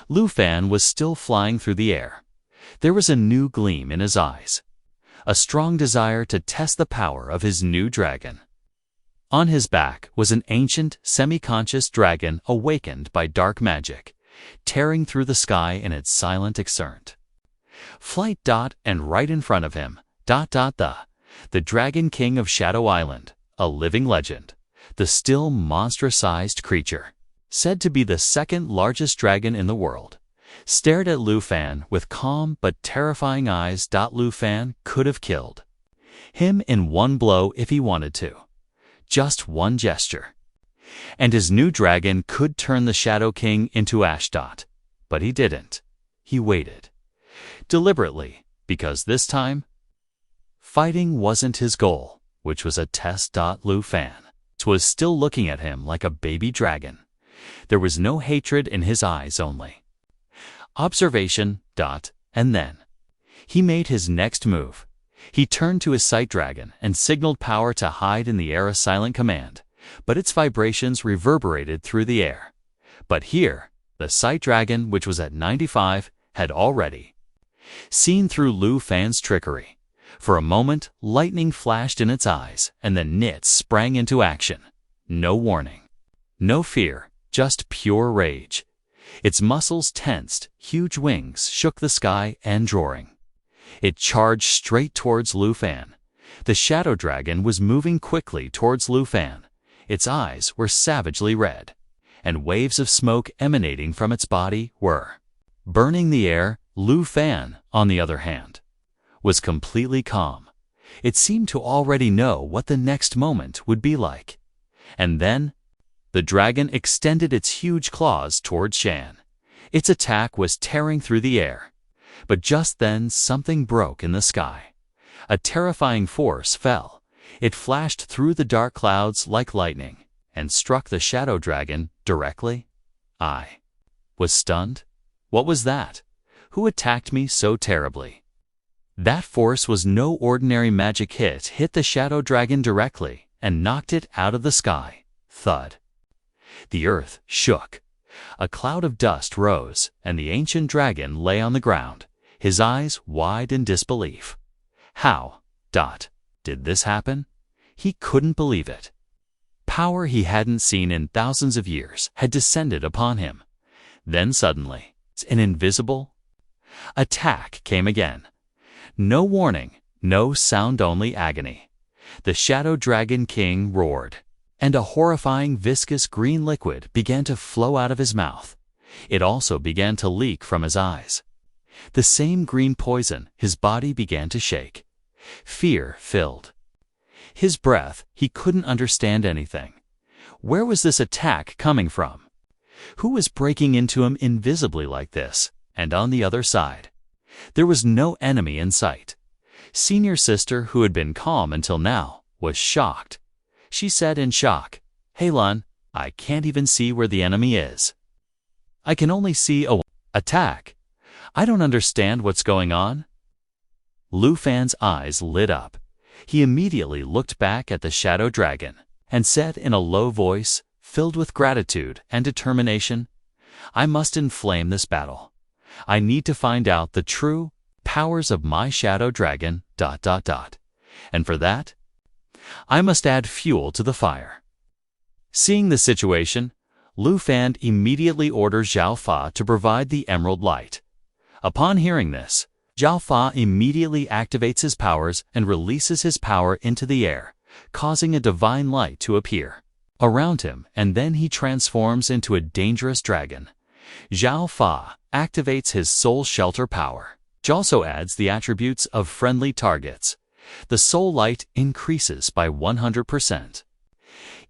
Lu Fan was still flying through the air. There was a new gleam in his eyes, a strong desire to test the power of his new dragon. On his back was an ancient, semi-conscious dragon awakened by dark magic, tearing through the sky in its silent ascent. Flight. And right in front of him, the Dragon King of Shadow Island, a living legend, the still monstrous-sized creature, said to be the second largest dragon in the world, stared at Lu Fan with calm but terrifying eyes. Lu Fan could have killed him in one blow if he wanted to. Just one gesture. And his new dragon could turn the Shadow King into ash. But he didn't. He waited. Deliberately, because this time, fighting wasn't his goal, which was a test. Lu Fan was still looking at him like a baby dragon. There was no hatred in his eyes, only observation. And then he made his next move. He turned to his sight dragon and signaled power to hide in the air, a silent command, but its vibrations reverberated through the air. But here, the sight dragon, which was at 95, had already seen through Lu Fan's trickery. For a moment, lightning flashed in its eyes, and then it sprang into action. No warning, no fear, just pure rage. Its muscles tensed, huge wings shook the sky, and roaring, it charged straight towards Lu Fan. The shadow dragon was moving quickly towards Lu Fan. Its eyes were savagely red, and waves of smoke emanating from its body were burning the air. Lu Fan, on the other hand, was completely calm. It seemed to already know what the next moment would be like. And then, the dragon extended its huge claws towards Shan. Its attack was tearing through the air. But just then something broke in the sky. A terrifying force fell. It flashed through the dark clouds like lightning and struck the shadow dragon directly. I was stunned. What was that? Who attacked me so terribly? That force was no ordinary magic hit the shadow dragon directly and knocked it out of the sky. Thud. The earth shook. A cloud of dust rose, and the ancient dragon lay on the ground, his eyes wide in disbelief. How did this happen? He couldn't believe it. Power he hadn't seen in thousands of years had descended upon him. Then suddenly, an invisible attack came again. No warning, no sound, only agony. The Shadow Dragon King roared, and a horrifying viscous green liquid began to flow out of his mouth. It also began to leak from his eyes. The same green poison. His body began to shake. Fear filled his breath. He couldn't understand anything. Where was this attack coming from? Who was breaking into him invisibly like this? And on the other side, there was no enemy in sight. Senior sister, who had been calm until now, was shocked. She said in shock, "Hey Lun, I can't even see where the enemy is. I can only see a attack. I don't understand what's going on." Lu Fan's eyes lit up. He immediately looked back at the shadow dragon and said in a low voice, filled with gratitude and determination, "I must inflame this battle. I need to find out the true powers of my shadow dragon, ... And for that, I must add fuel to the fire." Seeing the situation, Lu Fan immediately orders Zhao Fa to provide the emerald light. Upon hearing this, Zhao Fa immediately activates his powers and releases his power into the air, causing a divine light to appear around him, and then he transforms into a dangerous dragon. Zhao Fa activates his soul shelter power, which also adds the attributes of friendly targets. The soul light increases by 100%.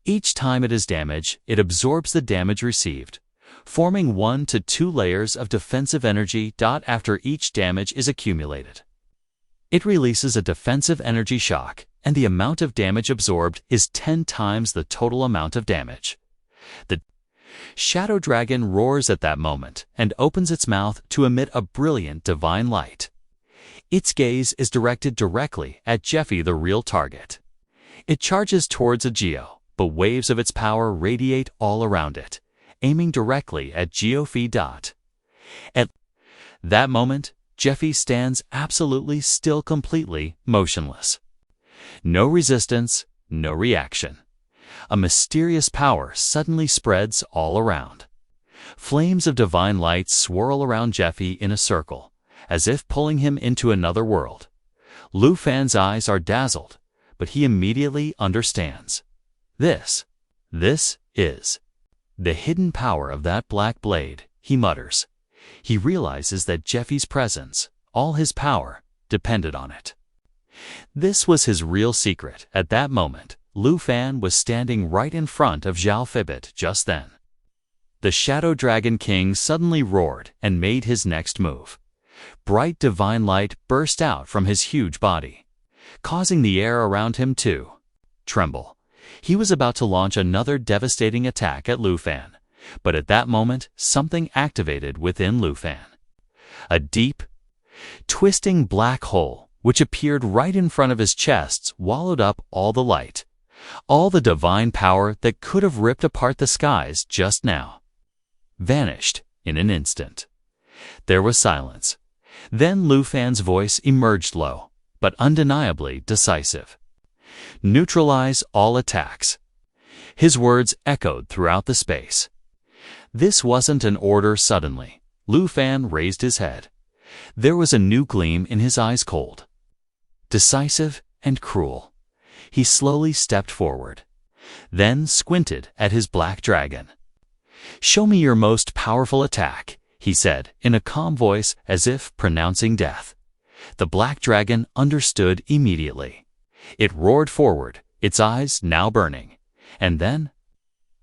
Each time it is damaged, it absorbs the damage received, forming 1 to 2 layers of defensive energy. After each damage is accumulated, it releases a defensive energy shock, and the amount of damage absorbed is 10 times the total amount of damage. The shadow dragon roars at that moment and opens its mouth to emit a brilliant divine light. Its gaze is directed directly at Jeffy, the real target. It charges towards Geo, but waves of its power radiate all around it, aiming directly at Geofi. At that moment, Jeffy stands absolutely still, completely motionless. No resistance, no reaction. A mysterious power suddenly spreads all around. Flames of divine light swirl around Jeffy in a circle, as if pulling him into another world. Lu Fan's eyes are dazzled, but he immediately understands. This is the hidden power of that black blade, he mutters. He realizes that Jeffy's presence, all his power, depended on it. This was his real secret. At that moment, Lu Fan was standing right in front of Zhao Fibit just then. The Shadow Dragon King suddenly roared and made his next move. Bright divine light burst out from his huge body, causing the air around him to tremble. He was about to launch another devastating attack at Lu Fan, but at that moment something activated within Lu Fan. A deep, twisting black hole, which appeared right in front of his chest, swallowed up all the light. All the divine power that could have ripped apart the skies just now vanished in an instant. There was silence. Then Lu Fan's voice emerged, low, but undeniably decisive. "Neutralize all attacks." His words echoed throughout the space. This wasn't an order. Suddenly, Lu Fan raised his head. There was a new gleam in his eyes, cold, decisive, and cruel. He slowly stepped forward, then squinted at his black dragon. "Show me your most powerful attack," he said in a calm voice, as if pronouncing death. The black dragon understood immediately. It roared forward, its eyes now burning. And then,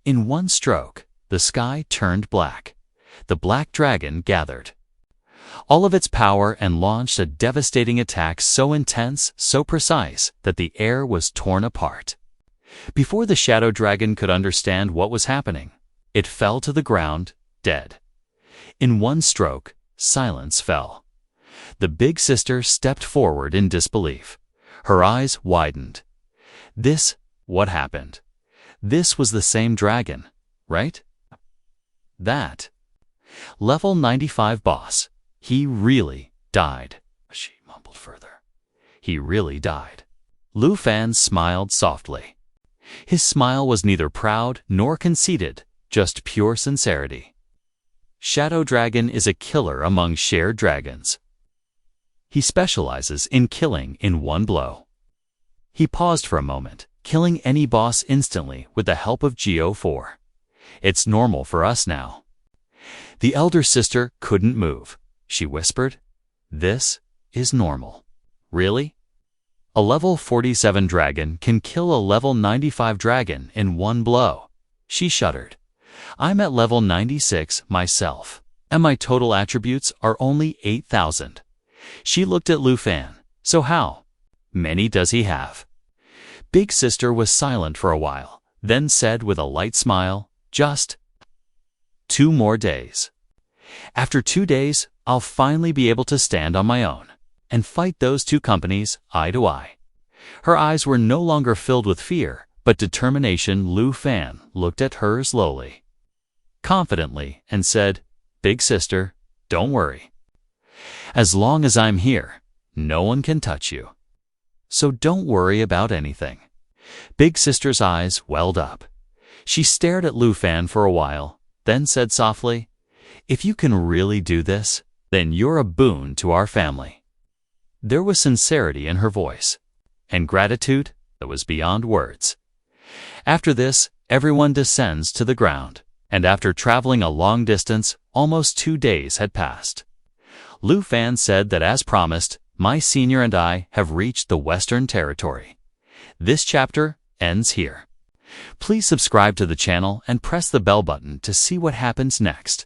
in one stroke, the sky turned black. The black dragon gathered all of its power and launched a devastating attack so intense, so precise, that the air was torn apart. Before the Shadow Dragon could understand what was happening, it fell to the ground, dead. In one stroke, silence fell. The big sister stepped forward in disbelief. Her eyes widened. What happened? This was the same dragon, right? That level 95 boss. He really died. She mumbled further. He really died. Lu Fan smiled softly. His smile was neither proud nor conceited, just pure sincerity. Shadow Dragon is a killer among shared dragons. He specializes in killing in one blow. He paused for a moment, killing any boss instantly with the help of Go4. It's normal for us now. The elder sister couldn't move. She whispered, "This is normal." "Really?" A level 47 dragon can kill a level 95 dragon in one blow. She shuddered. "I'm at level 96 myself, and my total attributes are only 8,000. She looked at Lu Fan. "So how many does he have?" Big Sister was silent for a while, then said with a light smile, "Just 2 more days. After 2 days, I'll finally be able to stand on my own and fight those 2 companies eye to eye." Her eyes were no longer filled with fear, but determination. Lu Fan looked at her slowly, confidently, and said, "Big Sister, don't worry. As long as I'm here, no one can touch you. So don't worry about anything." Big Sister's eyes welled up. She stared at Lu Fan for a while, then said softly, "If you can really do this, then you're a boon to our family." There was sincerity in her voice, and gratitude that was beyond words. After this, everyone descends to the ground, and after traveling a long distance, almost 2 days had passed. Lu Fan said that, as promised, my senior and I have reached the Western Territory. This chapter ends here. Please subscribe to the channel and press the bell button to see what happens next.